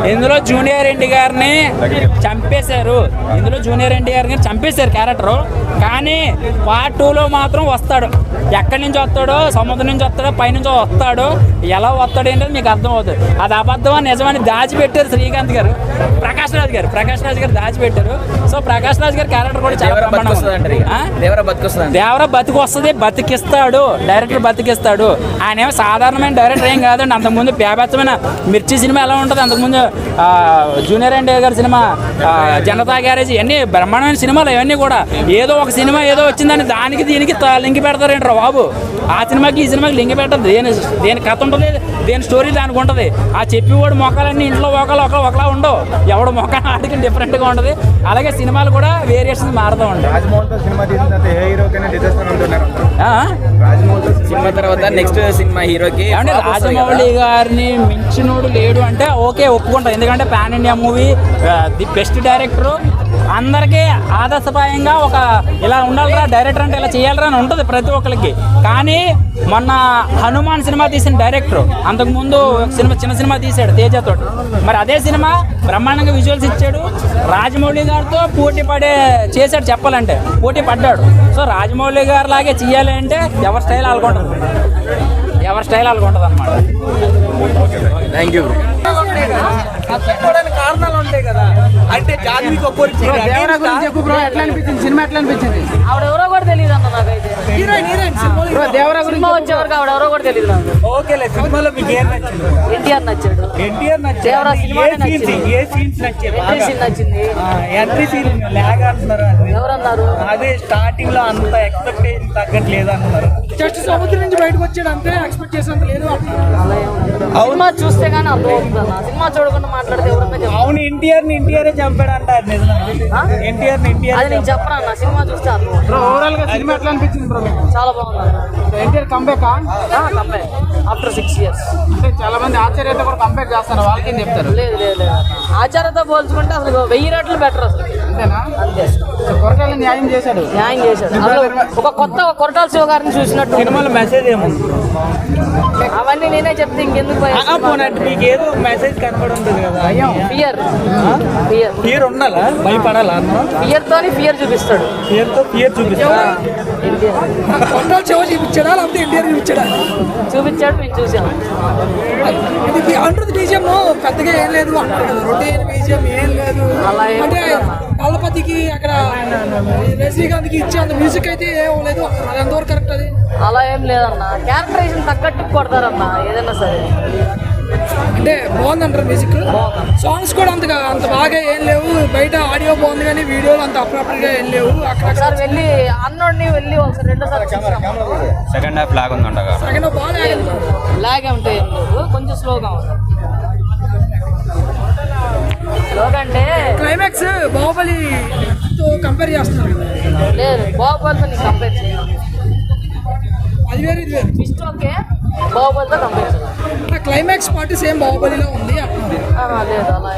ఇందులో junior NT గారిని చంపేశారు. క్యారెక్టర్. కానీ పార్ట్ 2లో మాత్రం వస్తాడు. ఎక్కడి నుంచి వస్తాడో, సముద్రం నుంచి వస్తాడో, పైనుంచి వస్తాడు. ఎలా వస్తాడు ఏంటో మీకు అర్థం అవుతుంది. అది అబద్ధమని నిజమని దాచిపెట్టారు శ్రీకాంత్ గారు, ప్రకాష్ రాజ్ గారు దాచిపెట్టారు. సో ప్రకాష్ రాజ్ గారి క్యారెక్టర్ కూడా చాలా దేవర బతికొస్తుంది, బతికిస్తాడు. డైరెక్టర్ బతికిస్తాడు. ఆయన ఏమో సాధారణమైన డైరెక్టర్ ఏం కాదండి. అంతకుముందు పేపెచ్చమైన మిర్చి సినిమా ఎలా ఉంటుంది, అంతకుముందు జూనియర్ ఎన్టీఆర్ గారి సినిమా, జనతా గ్యారేజ్, ఇవన్నీ బ్రహ్మాండమైన సినిమాలు. ఇవన్నీ కూడా ఏదో ఒక సినిమా ఏదో వచ్చిందని దానికి దీనికి లింక్ పెడతారేంట్రా బాబు. ఆ సినిమాకి ఈ సినిమాకి లింక్ పెట్టదు. దేని కథ ఉంటుంది, దేని స్టోరీ దానికి ఉంటుంది. ఆ చెప్పేవాడు మొక్కలన్నీ ఇంట్లో ఒకలా ఉండవు. ఎవడు మొక్క ఆడికి డిఫరెంట్గా ఉంటుంది. అలాగే సినిమాలు కూడా వేరియేషన్ మారుతూ ఉంటాయి. రాజమౌళి గారిని మించినోడు లేడు అంటే ఓకే, ఒప్పుకుంటాం. ఎందుకంటే pan India movie, the best director, అందరికీ ఆదర్శపాయంగా ఒక ఇలా ఉండాలిరా డైరెక్టర్ అంటే ఇలా చేయాలరా అని ఉంటుంది ప్రతి ఒక్కరికి. కానీ మొన్న హనుమాన్ సినిమా తీసిన డైరెక్టర్ అంతకుముందు చిన్న సినిమా తీశాడు తేజతో. మరి అదే సినిమా బ్రహ్మాండంగా విజువల్స్ ఇచ్చాడు. రాజమౌళి గారితో పోటీ చేశాడు, చెప్పాలంటే పోటీ పడ్డాడు. సో రాజమౌళి గారు లాగే చేయాలి అంటే ఎవరి స్టైల్ అలాగుంటుంది అన్నమాట. Thank you. కారణాలు ఉంటాయి కదా. అంటే సినిమా ఎట్లా అనిపించింది? ఆవిడెవరో కూడా తెలియదు అన్న నాకైతే. దేవరా గురించి వచ్చేవరకు ఆవిడెవరో కూడా తెలియదు నాకు. ఓకేలే, సినిమాలో మీకు ఏం నచ్చింది? ఎన్టీఆర్ నచ్చాడు. దేవరా సినిమా నచ్చింది. ఎంట్రీ సీన్ లాగ్ అంటున్నారు. ఎవరన్నారు? అదే స్టార్టింగ్ లో అంత ఎక్స్పెక్టేషన్ తగ్గట్లేదు అంటున్నారు. జస్ట్ సముద్రం నుంచి బయటకు వచ్చాడు అంతే, ఎక్స్పెక్ట్ చేసేంత లేదు. సినిమా చూస్తే గానీ అర్థం అవుతుంది. సినిమా చూడకుండా మాట్లాడితే ఎవరన్నా చెప్పారు. అవును, ఎన్టీఆర్ చంపాడు అంటారు. ఎన్టీఆర్ అది నేను చెప్పను అన్న, సినిమా చూస్తే అర్థం. ఓవరాల్ గా సినిమా ఎట్లా అనిపించింది బ్రో? చాలా బాగుంది. NTR comeback after 6 years. అంటే చాలా మంది ఆచార్యతో కూడా కంపేర్ చేస్తారు, వాళ్ళకి ఏం చెప్తారు? లేదు ఆచార్యతో పోల్చుకుంటే అసలు 1000 రెట్లు బెటర్ అసలు. అంతేనా? అంతే. కొరటాల న్యాయం చేశాడు. అసలు ఒక కొత్త కొరటాల శివ గారిని చూసినట్టు. సినిమాలో మెసేజ్ ఏముంది? అవన్నీ నేనే చెప్తే ఇంకెందుకు మీకు ఏదో మెసేజ్ కనపడి ఉంటుంది కదా. ఫియర్ ఉండాలా? భయపడాలా? ఫియర్ చూపిస్తాడు. ఫియర్ చూపిస్తాడు. చూపించాడా లేకపోతే ఎన్టీఆర్ చూపించాడు, మేము చూసాము. అంటుంది బీజిఎం పెద్దగా ఏం లేదు అంటారు. రొటీన్ బీజిఎం ఏం లేదు. అంటే దళపతికి అక్కడ రజనీకాంత్కి ఇచ్చే అంత మ్యూజిక్ అయితే ఏం లేదు. అది ఎంతవరకు కరెక్ట్? అది అలా ఏం లేదన్న, క్యారెక్టరైజేషన్ తగ్గట్టు కొడతారన్న ఏదైనా సరే. అంటే బాగుందంటారు మ్యూజిక్. సాంగ్స్ కూడా అంత బాగా ఏం లేవు. బయట ఆడియో బాగుంది కానీ వీడియోలు అంత అప్రాపర్ గా ఏం లేవు. ఒకసారి వెళ్ళి అన్నోడిని వెళ్ళి ఒకసారి రెండోసారి సెకండ్ హాఫ్ లాగ్ ఉందంట. సెకండ్ హాఫ్ బాగా లాగే ఉంటాయి, ఏం లేదు, కొంచెం స్లోగా ఉంది. స్లోగంటే క్లైమాక్స్ బాహుబలితో కంపేర్ చేస్తున్నారు కదా. లేదు, బాహుబలితో నీకు కంపేర్ చేయాలి. అది వేరే ఇది వేరు. ఇష్టం ఓకే, బాహుబలితో కంపేర్ చేయాలి. క్లైమాక్స్ పార్ట్ సేమ్ బాహుబలిలో ఉంది. లేదు అలా